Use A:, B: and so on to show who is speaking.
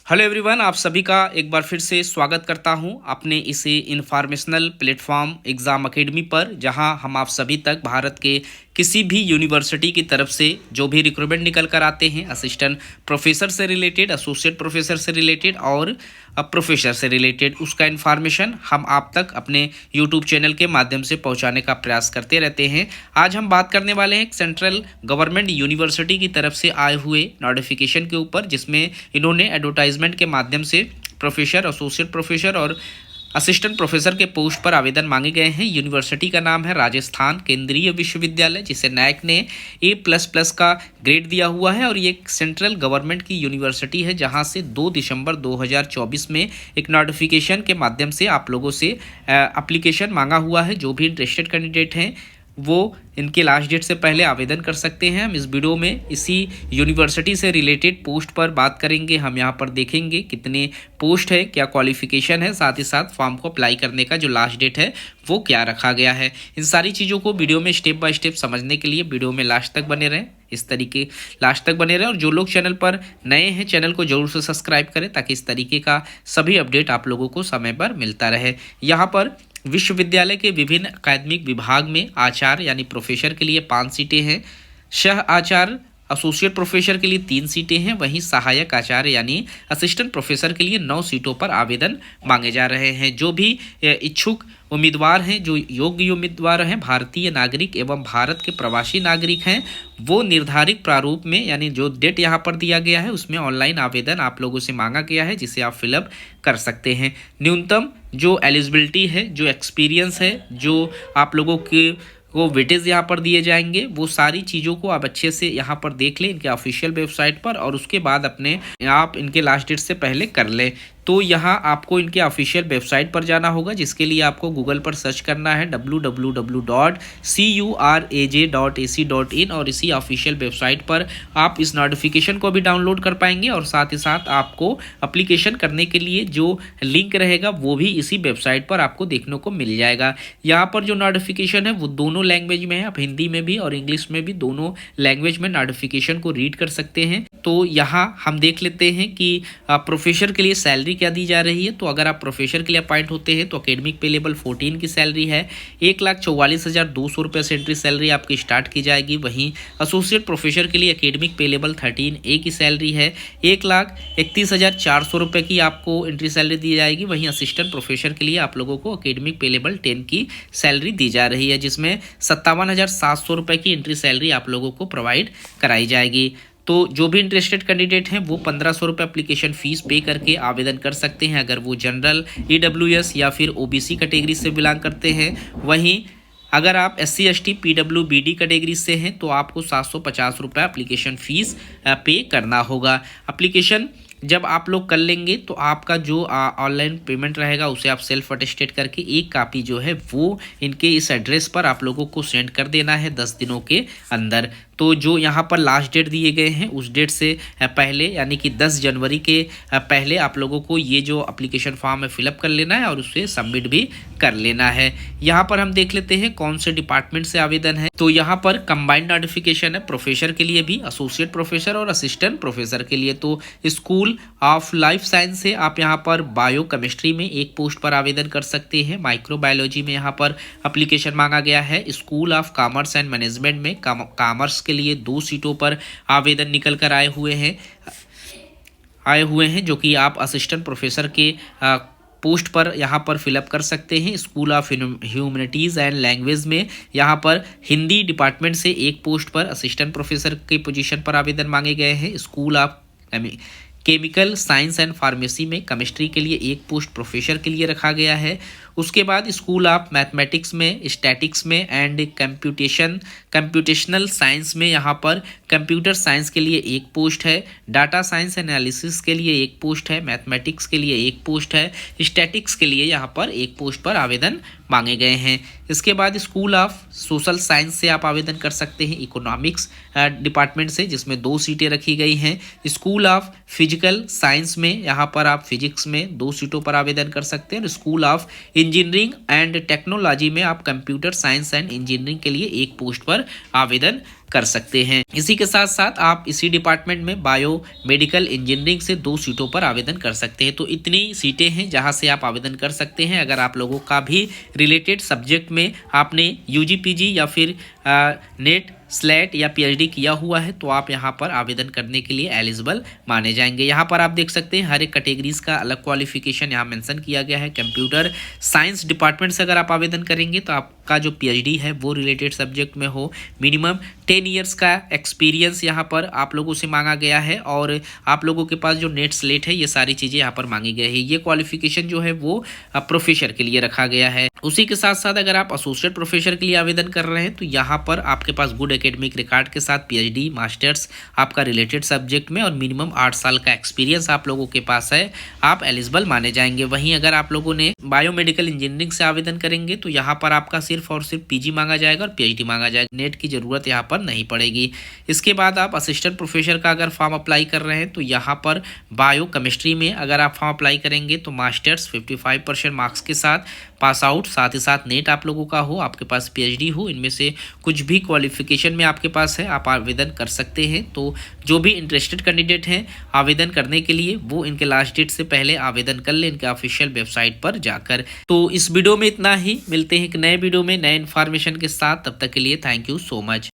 A: Hello everyone, आप सभी का एक बार फिर से स्वागत करता हूं अपने इसे इन्फॉर्मेशनल प्लेटफॉर्म एग्ज़ाम अकेडमी पर, जहां हम आप सभी तक भारत के किसी भी यूनिवर्सिटी की तरफ से जो भी रिक्रूटमेंट निकल कर आते हैं, असिस्टेंट प्रोफेसर से रिलेटेड, एसोसिएट प्रोफेसर से रिलेटेड और प्रोफेसर से रिलेटेड, उसका इन्फॉर्मेशन हम आप तक अपने यूट्यूब चैनल के माध्यम से पहुंचाने का प्रयास करते रहते हैं। आज हम बात करने वाले हैं एक सेंट्रल गवर्नमेंट यूनिवर्सिटी की तरफ से आए हुए नोटिफिकेशन के ऊपर, जिसमें इन्होंने एडवर्टाइजमेंट के माध्यम से प्रोफेसर, एसोसिएट प्रोफेसर और असिस्टेंट प्रोफेसर के पोस्ट पर आवेदन मांगे गए हैं। यूनिवर्सिटी का नाम है राजस्थान केंद्रीय विश्वविद्यालय, जिसे नैक ने A++ का ग्रेड दिया हुआ है और ये एक सेंट्रल गवर्नमेंट की यूनिवर्सिटी है, जहां से 2 दिसंबर 2024 में एक नोटिफिकेशन के माध्यम से आप लोगों से एप्लीकेशन मांगा हुआ है। जो भी इंटरेस्टेड कैंडिडेट हैं वो इनके लास्ट डेट से पहले आवेदन कर सकते हैं। हम इस वीडियो में इसी यूनिवर्सिटी से रिलेटेड पोस्ट पर बात करेंगे। हम यहाँ पर देखेंगे कितने पोस्ट है, क्या क्वालिफिकेशन है, साथ ही साथ फॉर्म को अप्लाई करने का जो लास्ट डेट है वो क्या रखा गया है। इन सारी चीज़ों को वीडियो में स्टेप बाय स्टेप समझने के लिए वीडियो में लास्ट तक बने रहें। इस तरीके लास्ट तक बने रहें और जो लोग चैनल पर नए हैं, चैनल को जरूर से सब्सक्राइब करें ताकि इस तरीके का सभी अपडेट आप लोगों को समय पर मिलता रहे। यहाँ पर विश्वविद्यालय के विभिन्न अकादमिक विभाग में आचार्य यानी प्रोफेसर के लिए 5 सीटें हैं, सह आचार्य एसोसिएट प्रोफेसर के लिए 3 सीटें हैं, वहीं सहायक आचार्य यानी असिस्टेंट प्रोफेसर के लिए 9 सीटों पर आवेदन मांगे जा रहे हैं। जो भी इच्छुक उम्मीदवार हैं, जो योग्य उम्मीदवार हैं, भारतीय नागरिक एवं भारत के प्रवासी नागरिक हैं, वो निर्धारित प्रारूप में यानी जो डेट यहाँ पर दिया गया है उसमें ऑनलाइन आवेदन आप लोगों से मांगा गया है, जिसे आप फिलअप कर सकते हैं। न्यूनतम जो एलिजिबिलिटी है, जो एक्सपीरियंस है, जो आप लोगों के वो वेटेज यहाँ पर दिए जाएंगे, वो सारी चीज़ों को आप अच्छे से यहाँ पर देख लें इनके ऑफिशियल वेबसाइट पर, और उसके बाद अपने आप इनके लास्ट डेट से पहले कर लें। तो यहाँ आपको इनके ऑफिशियल वेबसाइट पर जाना होगा, जिसके लिए आपको गूगल पर सर्च करना है www.curaj.ac.in, और इसी ऑफिशियल वेबसाइट पर आप इस नोटिफिकेशन को भी डाउनलोड कर पाएंगे और साथ ही साथ आपको एप्लीकेशन करने के लिए जो लिंक रहेगा वो भी इसी वेबसाइट पर आपको देखने को मिल जाएगा। यहाँ पर जो नोटिफिकेशन है वो दोनों लैंग्वेज में है, आप हिंदी में भी और इंग्लिश में भी दोनों लैंग्वेज में नोटिफिकेशन को रीड कर सकते हैं। तो यहाँ हम देख लेते हैं कि प्रोफेसर के लिए सैलरी क्या दी जा रही है। तो अगर आप प्रोफेसर के लिए अपॉइंट होते हैं तो एकेडमिक पे लेवल 14 की सैलरी है 1,44,200 रुपये से एंट्री सैलरी आपकी स्टार्ट की जाएगी। वहीं एसोसिएट प्रोफेसर के लिए एकेडमिक पे लेवल 13A की सैलरी है 1,31,400 रुपये की आपको एंट्री सैलरी दी जाएगी। वहीं असिस्टेंट प्रोफेसर के लिए आप लोगों को एकेडमिक पे लेवल 10 की सैलरी दी जा रही है, जिसमें 57,700 रुपये की एंट्री सैलरी आप लोगों को प्रोवाइड कराई जाएगी। तो जो भी इंटरेस्टेड कैंडिडेट हैं वो 1500 रुपये एप्लीकेशन फ़ीस पे करके आवेदन कर सकते हैं, अगर वो जनरल, EWS या फिर OBC कैटेगरी से बिलोंग करते हैं। वहीं अगर आप SC ST PWBD कैटेगरी से हैं तो आपको 750 रुपये एप्लीकेशन फ़ीस पे करना होगा। एप्लीकेशन जब आप लोग कर लेंगे तो आपका जो ऑनलाइन पेमेंट रहेगा उसे आप सेल्फ अटेस्टेड करके एक कापी जो है वो इनके इस एड्रेस पर आप लोगों को सेंड कर देना है 10 दिनों के अंदर। तो जो यहाँ पर लास्ट डेट दिए गए हैं उस डेट से पहले यानी कि 10 जनवरी के पहले आप लोगों को ये जो एप्लीकेशन फॉर्म है फिलअप कर लेना है और उसे सबमिट भी कर लेना है। यहाँ पर हम देख लेते हैं कौन से डिपार्टमेंट से आवेदन है। तो यहाँ पर कंबाइंड नोटिफिकेशन है प्रोफेसर के लिए भी, एसोसिएट प्रोफेसर और असिस्टेंट प्रोफेसर के लिए। तो स्कूल ऑफ लाइफ साइंस से आप यहाँ पर बायो केमिस्ट्री में एक पोस्ट पर आवेदन कर सकते हैं। माइक्रोबायोलॉजी में यहाँ पर एप्लीकेशन मांगा गया है। School of commerce and management में कॉमर्स के लिए 2 सीटों पर आवेदन निकल कर आए हुए हैं, जो कि आप असिस्टेंट प्रोफेसर के पोस्ट पर यहाँ पर फिलअप कर सकते हैं। School of humanities and language में यहाँ पर हिंदी डिपार्टमेंट से एक पोस्ट पर असिस्टेंट प्रोफेसर की पोजीशन पर आवेदन मांगे गए हैं। School of chemical science and pharmacy में केमिस्ट्री के लिए एक पोस्ट प्रोफेसर के लिए रखा गया है। उसके बाद स्कूल ऑफ मैथमेटिक्स में, स्टैटिक्स में एंड कंप्यूटेशनल साइंस में यहाँ पर कंप्यूटर साइंस के लिए एक पोस्ट है। डाटा साइंस एनालिसिस के लिए एक पोस्ट है। मैथमेटिक्स के लिए एक पोस्ट है। स्टैटिक्स के लिए यहाँ पर एक पोस्ट पर आवेदन मांगे गए हैं। इसके बाद स्कूल ऑफ सोशल साइंस से आप आवेदन कर सकते हैं, इकोनॉमिक्स डिपार्टमेंट से, जिसमें 2 सीटें रखी गई हैं। स्कूल ऑफ फिजिकल साइंस में यहाँ पर आप फिजिक्स में 2 सीटों पर आवेदन कर सकते हैं। School of engineering and technology में आप कंप्यूटर साइंस एंड इंजीनियरिंग के लिए एक पोस्ट पर आवेदन कर सकते हैं। इसी के साथ साथ आप इसी डिपार्टमेंट में बायो मेडिकल इंजीनियरिंग से 2 सीटों पर आवेदन कर सकते हैं। तो इतनी सीटें हैं जहां से आप आवेदन कर सकते हैं। अगर आप लोगों का भी रिलेटेड सब्जेक्ट में आपने यूजी पीजी या फिर नेट स्लेट या पीएचडी किया हुआ है तो आप यहाँ पर आवेदन करने के लिए एलिजिबल माने जाएंगे। यहाँ पर आप देख सकते हैं हर एक कैटेगरीज का अलग क्वालिफिकेशन यहाँ मेंशन किया गया है। कंप्यूटर साइंस डिपार्टमेंट से अगर आप आवेदन करेंगे तो आपका जो पीएचडी है वो रिलेटेड सब्जेक्ट में हो, मिनिमम 10 ईयर्स का एक्सपीरियंस यहाँ पर आप लोगों से मांगा गया है और आप लोगों के पास जो नेट स्लेट है ये सारी चीज़ें यहाँ पर मांगी गई है। ये क्वालिफिकेशन जो है वो प्रोफेसर के लिए रखा गया है। उसी के साथ साथ अगर आप एसोसिएट प्रोफेसर के लिए आवेदन कर रहे हैं तो यहाँ पर आपके पास गुड एकेडमिक रिकॉर्ड के साथ पीएचडी मास्टर्स आपका रिलेटेड सब्जेक्ट में और मिनिमम 8 साल का एक्सपीरियंस आप लोगों के पास है, आप एलिजिबल माने जाएंगे। वहीं अगर आप लोगों ने बायोमेडिकल इंजीनियरिंग से आवेदन करेंगे तो यहाँ पर आपका सिर्फ और सिर्फ पीजी मांगा जाएगा और पीएचडी मांगा जाएगा, नेट की जरूरत यहाँ पर नहीं पड़ेगी। इसके बाद आप असिस्टेंट प्रोफेसर का अगर फॉर्म अप्लाई कर रहे हैं तो यहाँ पर बायो केमिस्ट्री में अगर आप फॉर्म अप्लाई करेंगे तो मास्टर्स 55% मार्क्स के साथ पास आउट, साथ ही साथ नेट आप लोगों का हो, आपके पास पीएचडी हो, इनमें से कुछ भी क्वालिफिकेशन में आपके पास है, आप आवेदन कर सकते हैं। तो जो भी इंटरेस्टेड कैंडिडेट हैं आवेदन करने के लिए वो इनके लास्ट डेट से पहले आवेदन कर लें इनके ऑफिशियल वेबसाइट पर जाकर। तो इस वीडियो में इतना ही, मिलते हैं एक नए वीडियो में नए इन्फॉर्मेशन के साथ, तब तक के लिए थैंक यू सो मच।